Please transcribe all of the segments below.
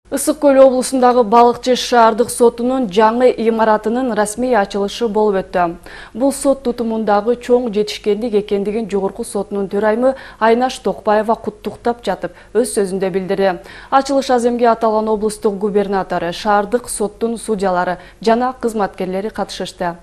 Ысык Көл облусундагы Балыкчы шаардык сотунун жаңы имаратынын расмий ачылышы болуп өттү. Бул сот тутумундагы чоң жетишкендик экендигин жогорку сотунун төрайымы Айнаш Токпаева куттуктап жатып өз сөзүндө билдирди. Ачылыш аземге аталган облустук губернатору, шаардык соттун судьялары жана кызматкерлери катышышты.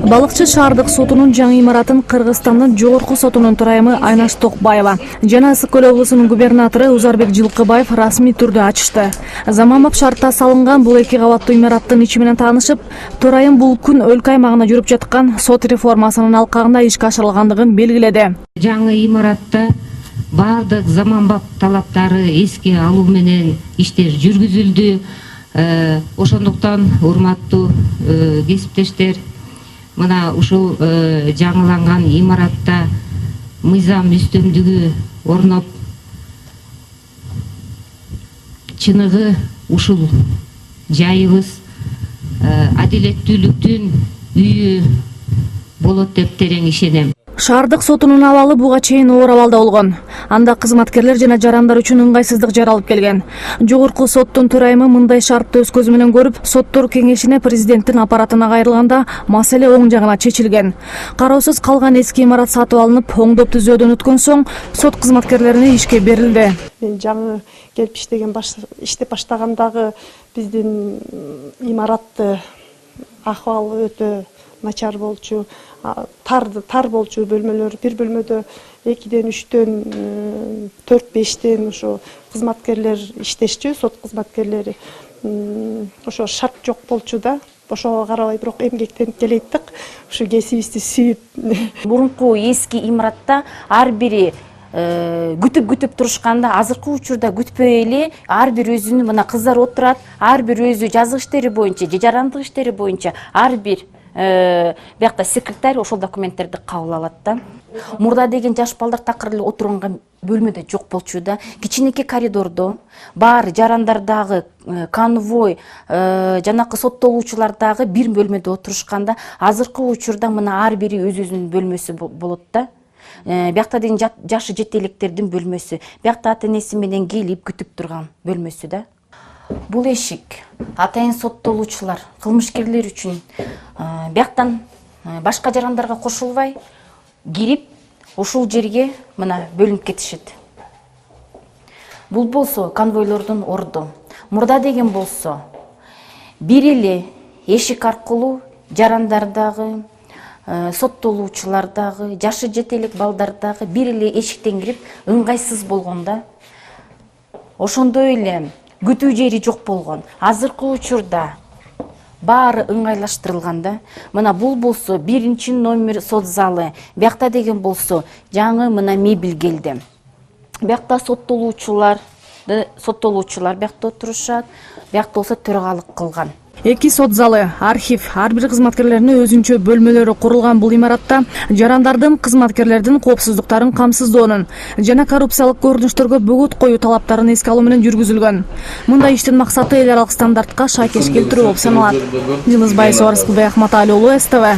Балыкчы шаардык сотунун жаңы имаратын Кыргызстандын жогорку сотунун төрайымы Айнаш Токпаева жана Ысык Көл облусунун губернатору Узарбек Жылкыбаев расмий түрдө ачышты. Заманбап шартта салынган бул эки кабаттуу имараттын ичи менен таанышып, төрайым бул күн өлкө аймагында жүрүп жаткан сот реформасынын алкагында ишке ашырылгандыгын белгиледи. Жаңы имаратта бардык заманбап талаптары эске алуу менен иштер жүргүзүлдү. Ошондуктан урматтуу кесиптештер, мына ушул жаңыланган имаратта мыйзам үстөмдүгү орноп, чыныгы ушул жайыбыз адилеттүүлүктүн үйү болот деп терең ишенем. Шаардык сотунун абалы буга чейин оор абалда болгон. Анда кызматкерлер жана жарандар үчүн ыңгайсыздык жаралып келген. Жогорку соттун төрайымы мындай шартты өз көзү менен көрүп, соттор кеңешине президенттин аппаратына кайрылганда маселе оң жагына чечилген. Кароосуз калган эски имарат сатып алынып, оңдоп түзөөдөн өткөн соң сот кызматкерлерине ишке берилди. Мен жаңы келип иштеп баштагандагы биздин имаратты акыбалы өтө начар болчу, тар болчу бөлмөлөр, бир бөлмөдө 2-ден 3-төн 4-5тен ошо кызматкерлер иштешчү, сот кызматкерлери. Ошо шарт жок болчу да. Ошого карабай бирок эмгектенип келейттик. Ушу кесибибизди сүйүп. Мурунку эски имаратта ар бири күтүп турушканда, азыркы учурда күтпөй эле ар бир өзүнүн мына кыздар отурат, ар бир өзү жазык иштери боюнча, жарандык иштери боюнча ар бир биякта секретарь ошол документтерди кабыл алат да. Мурда деген жаш балдар такыр эле отурган бөлмөдө жок болчу да. Кичинекей коридордо баары жарандардагы конвой, жанакы соттолуучулардагы бир бөлмөдө отурушканда, азыркы учурда мына ар бири өзүнүн бөлмөсү болот да. Биякта деген жашы жете электердин бөлмөсү, биякта ата энеси менен келип күтүп турган бөлмөсү да. Бул эшик атайын соттолуучулар, кылмышкерлер үчүн бияктан башка жарандарга кошулбай кирип, ушул жерге мына бөлүнүп кетишет. Бул болсо конвойлордун орду. Мурда деген болсо бир эле эшик аркылуу жарандардагы, соттолуучулардагы, жашы жете элек балдардагы бир эле эшиктен кирип ыңгайсыз болгондо. Ошондой эле күтүү жери жок болгон. Азыркы учурда баары ыңгайлаштырылганда, мына бул болсо 1-номер сот залы, биякта деген болсо жаңы мына мебель келди. Биякта соттолуучулар биякта отурушат, биякта болсо төрагалык кылган. Эки сот залы, архив, ар бир кызматкерлерине өзүнчө бөлмөлөрү курулган бул имаратта жарандардын, кызматкерлердин коопсуздуктарын камсыздоонун жана коррупциялык көрүнүштөргө бөгөт коюу талаптарын эске алуу менен жүргүзүлгөн. Мындай иштин максаты эл аралык стандартка шайкеш келтирүү болуп саналат. Жылызбай Сооронбай Ахматали уулу, СТВ.